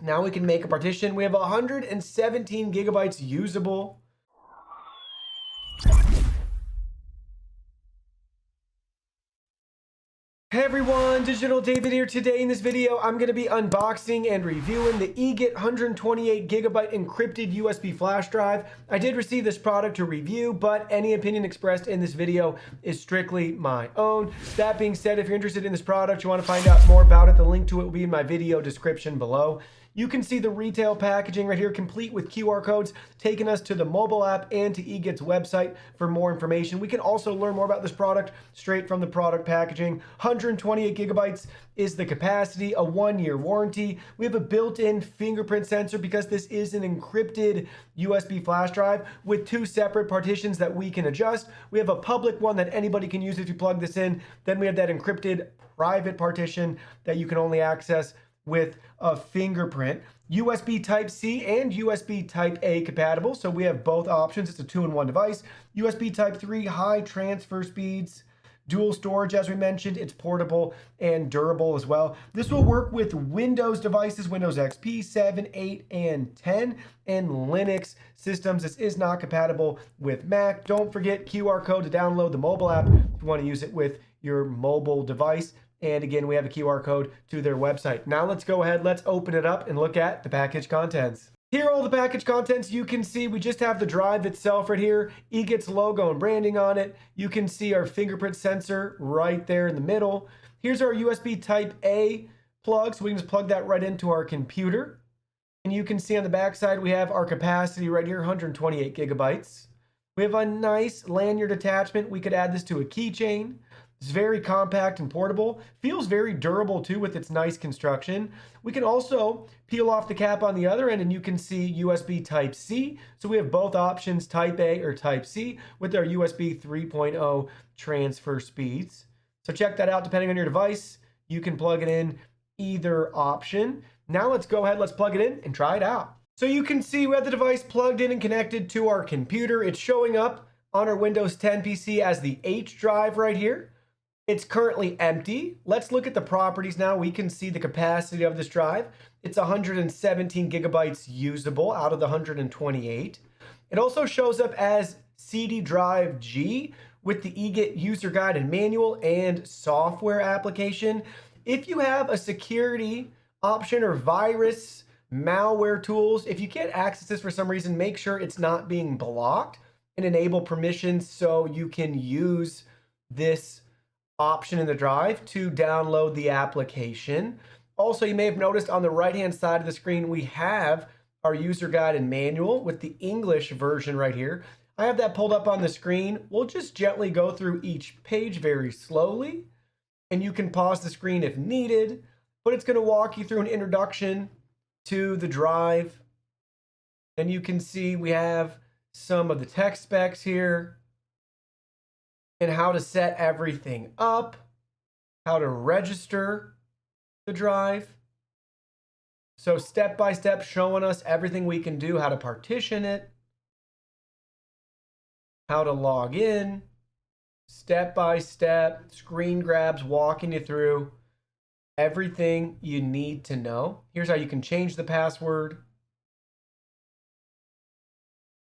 Now we can make a partition. We have 117 gigabytes usable. Hey everyone, Digital David here. Today in this video, I'm going to be unboxing and reviewing the EAGET 128 gigabyte encrypted USB flash drive. I did receive this product to review, but any opinion expressed in this video is strictly my own. That being said, if you're interested in this product, you want to find out more about it, the link to it will be in my video description below. You can see the retail packaging right here, complete with QR codes, taking us to the mobile app and to EAGET's website for more information. We can also learn more about this product straight from the product packaging. 128 gigabytes is the capacity, a 1-year warranty. We have a built-in fingerprint sensor because this is an encrypted USB flash drive with 2 separate partitions that we can adjust. We have a public one that anybody can use if you plug this in. Then we have that encrypted private partition that you can only access with a fingerprint. USB Type-C and USB Type-A compatible, so we have both options. It's a 2-in-1 device. USB Type-3 high transfer speeds, dual storage as we mentioned. It's portable and durable as well. This will work with Windows devices, Windows XP 7, 8, and 10, and Linux systems. This is not compatible with Mac. Don't forget QR code to download the mobile app if you want to use it with your mobile device. And again, we have a QR code to their website. Now let's go ahead, let's open it up and look at the package contents. Here are all the package contents. You can see we just have the drive itself right here, EAGET's logo and branding on it. You can see our fingerprint sensor right there in the middle. Here's our USB Type-A plug, so we can just plug that right into our computer. And you can see on the back side, we have our capacity right here, 128 gigabytes. We have a nice lanyard attachment. We could add this to a keychain. It's very compact and portable. Feels very durable too with its nice construction. We can also peel off the cap on the other end and you can see USB Type-C. So we have both options, Type-A or Type-C, with our USB 3.0 transfer speeds. So check that out depending on your device. You can plug it in either option. Now let's go ahead, let's plug it in and try it out. So you can see we have the device plugged in and connected to our computer. It's showing up on our Windows 10 PC as the H drive right here. It's currently empty. Let's look at the properties now. We can see the capacity of this drive. It's 117 gigabytes usable out of the 128. It also shows up as CD drive G with the EAGET user guide and manual and software application. If you have a security option or virus malware tools, if you can't access this for some reason, make sure it's not being blocked and enable permissions so you can use this option in the drive to download the application. Also, you may have noticed on the right-hand side of the screen, we have our user guide and manual with the English version right here. I have that pulled up on the screen. We'll just gently go through each page very slowly, and you can pause the screen if needed, but it's going to walk you through an introduction to the drive. And you can see we have some of the tech specs here, and how to set everything up, how to register the drive. So step by step showing us everything we can do, how to partition it, how to log in, step by step, screen grabs, walking you through everything you need to know. Here's how you can change the password.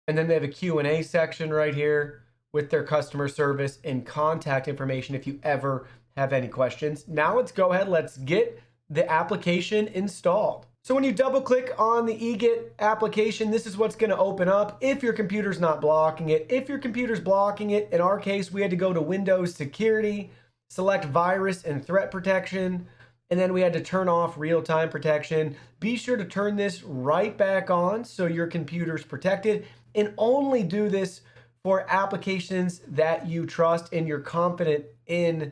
And then they have a Q&A section right here with their customer service and contact information if you ever have any questions. Now let's go ahead, let's get the application installed. So when you double click on the EAGET application, this is what's gonna open up if your computer's not blocking it. If your computer's blocking it, in our case, we had to go to Windows Security, select Virus and Threat Protection, and then we had to turn off real-time protection. Be sure to turn this right back on so your computer's protected, and only do this for applications that you trust and you're confident in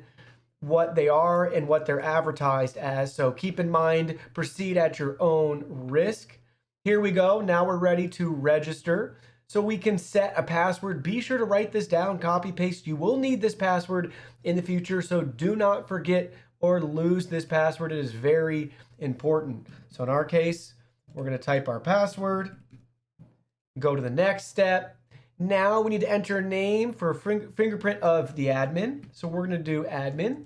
what they are and what they're advertised as. So keep in mind, proceed at your own risk. Here we go. Now we're ready to register. So we can set a password. Be sure to write this down, copy paste. You will need this password in the future, so do not forget or lose this password. It is very important. So in our case, we're going to type our password, go to the next step. Now we need to enter a name for fingerprint of the admin. So we're going to do admin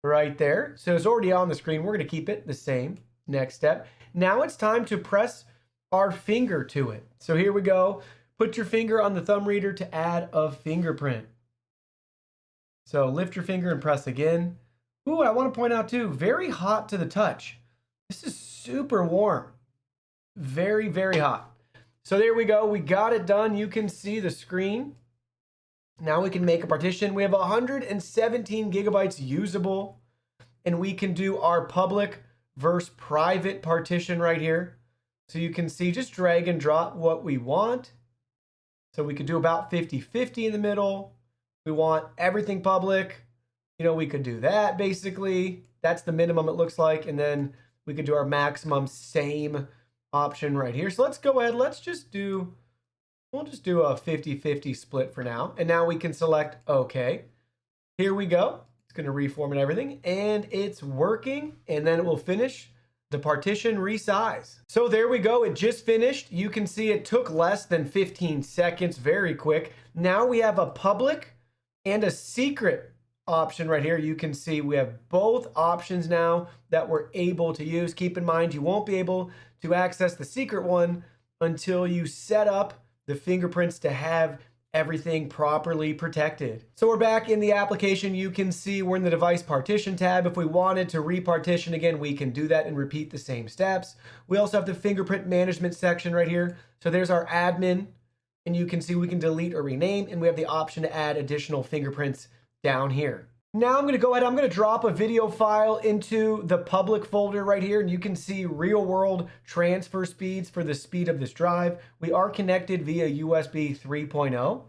right there. So it's already on the screen. We're going to keep it the same. Next step. Now it's time to press our finger to it. So here we go. Put your finger on the thumb reader to add a fingerprint. So lift your finger and press again. Ooh, I want to point out too, very hot to the touch. This is super warm. Very, very hot. So there we go. We got it done. You can see the screen. Now we can make a partition. We have 117 gigabytes usable, and we can do our public versus private partition right here. So you can see, just drag and drop what we want. So we could do about 50-50 in the middle. We want everything public. You know, we could do that basically. That's the minimum it looks like. And then we could do our maximum same option right here. So let's go ahead. We'll just do a 50-50 split for now. And now we can select OK. Here we go. It's going to reformat everything and it's working. And then it will finish the partition resize. So there we go. It just finished. You can see it took less than 15 seconds. Very quick. Now we have a public and a secret option right here. You can see we have both options now that we're able to use. Keep in mind, you won't be able to access the secret one until you set up the fingerprints to have everything properly protected. So we're back in the application. You can see we're in the device partition tab. If we wanted to repartition again, we can do that and repeat the same steps. We also have the fingerprint management section right here. So there's our admin, and you can see we can delete or rename, and we have the option to add additional fingerprints down here. Now I'm going to go ahead, I'm going to drop a video file into the public folder right here, and you can see real world transfer speeds for the speed of this drive. We are connected via USB 3.0.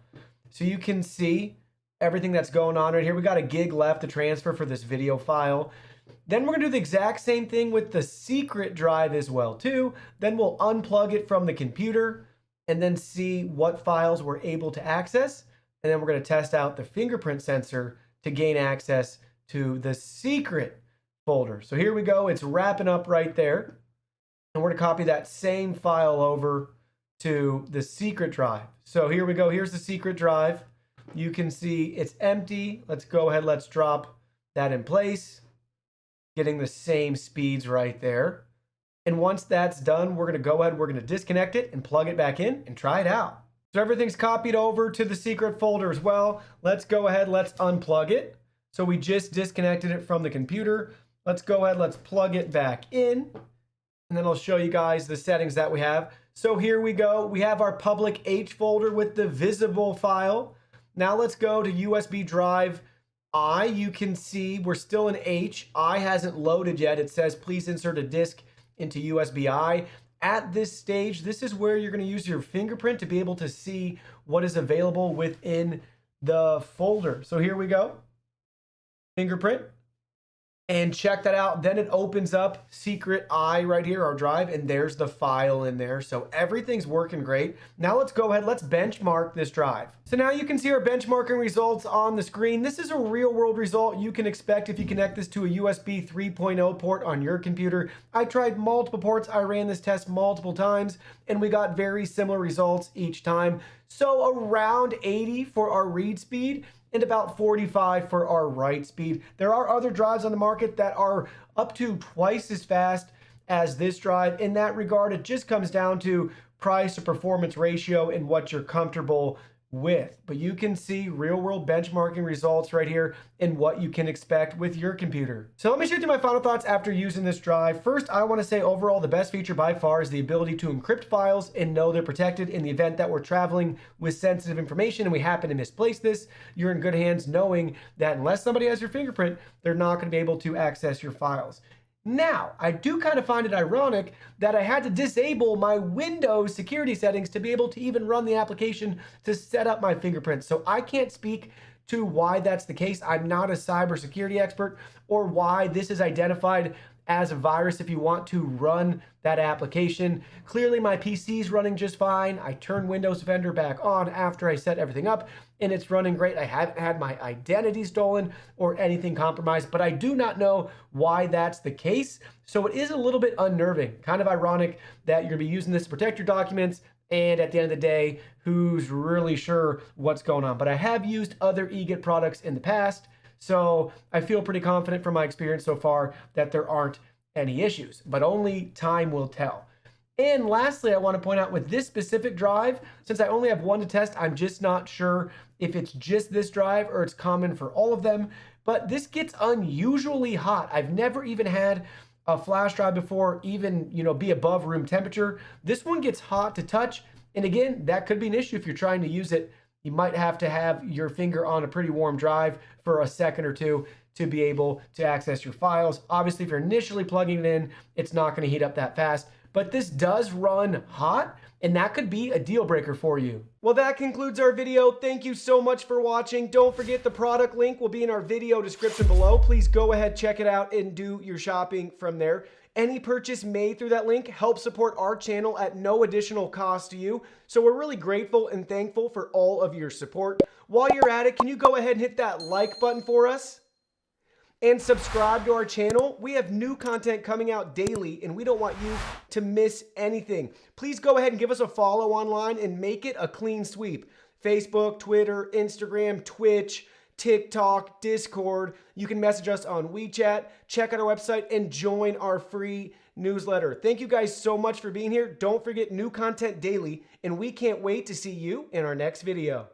So you can see everything that's going on right here. We got a gig left to transfer for this video file. Then we're going to do the exact same thing with the secret drive as well too. Then we'll unplug it from the computer and then see what files we're able to access. And then we're going to test out the fingerprint sensor to gain access to the secret folder. So here we go. It's wrapping up right there. And we're going to copy that same file over to the secret drive. So here we go. Here's the secret drive. You can see it's empty. Let's go ahead. Let's drop that in place. Getting the same speeds right there. And once that's done, we're going to go ahead. We're going to disconnect it and plug it back in and try it out. So everything's copied over to the secret folder as well. Let's go ahead, let's unplug it. So we just disconnected it from the computer. Let's go ahead, let's plug it back in. And then I'll show you guys the settings that we have. So here we go. We have our public H folder with the visible file. Now let's go to USB drive I. You can see we're still in H. I hasn't loaded yet. It says please insert a disk into USB I. At this stage, this is where you're going to use your fingerprint to be able to see what is available within the folder. So here we go. Fingerprint. And check that out. Then it opens up secret I right here, our drive, and there's the file in there. So everything's working great. Now let's go ahead, let's benchmark this drive. So now you can see our benchmarking results on the screen. This is a real world result you can expect if you connect this to a USB 3.0 port on your computer. I tried multiple ports. I ran this test multiple times and we got very similar results each time. So around 80 for our read speed and about 45 for our write speed. There are other drives on the market that are up to twice as fast as this drive. In that regard, it just comes down to price to performance ratio and what you're comfortable with. But you can see real world benchmarking results right here and what you can expect with your computer. So let me share with you my final thoughts after using this drive. First, I want to say overall the best feature by far is the ability to encrypt files and know they're protected in the event that we're traveling with sensitive information and we happen to misplace this. You're in good hands knowing that unless somebody has your fingerprint, they're not going to be able to access your files. Now, I do kind of find it ironic that I had to disable my Windows security settings to be able to even run the application to set up my fingerprints. So I can't speak to why that's the case. I'm not a cybersecurity expert or why this is identified as a virus if you want to run that application. Clearly my PC is running just fine. I turned Windows Defender back on after I set everything up and it's running great. I haven't had my identity stolen or anything compromised, but I do not know why that's the case. So it is a little bit unnerving, kind of ironic that you're gonna be using this to protect your documents and at the end of the day, who's really sure what's going on? But I have used other EAGET products in the past, so I feel pretty confident from my experience so far that there aren't any issues, but only time will tell. And lastly, I want to point out with this specific drive, since I only have one to test, I'm just not sure if it's just this drive or it's common for all of them, but this gets unusually hot. I've never even had a flash drive before even, be above room temperature. This one gets hot to touch. And again, that could be an issue if you're trying to use it. You might have to have your finger on a pretty warm drive for a second or two to be able to access your files. Obviously, if you're initially plugging it in, it's not going to heat up that fast. But this does run hot, and that could be a deal breaker for you. Well, that concludes our video. Thank you so much for watching. Don't forget the product link will be in our video description below. Please go ahead, check it out, and do your shopping from there. Any purchase made through that link helps support our channel at no additional cost to you. So we're really grateful and thankful for all of your support. While you're at it, can you go ahead and hit that like button for us? And subscribe to our channel. We have new content coming out daily, and we don't want you to miss anything. Please go ahead and give us a follow online and make it a clean sweep. Facebook, Twitter, Instagram, Twitch, TikTok, Discord. You can message us on WeChat, check out our website, and join our free newsletter. Thank you guys so much for being here. Don't forget new content daily, and we can't wait to see you in our next video.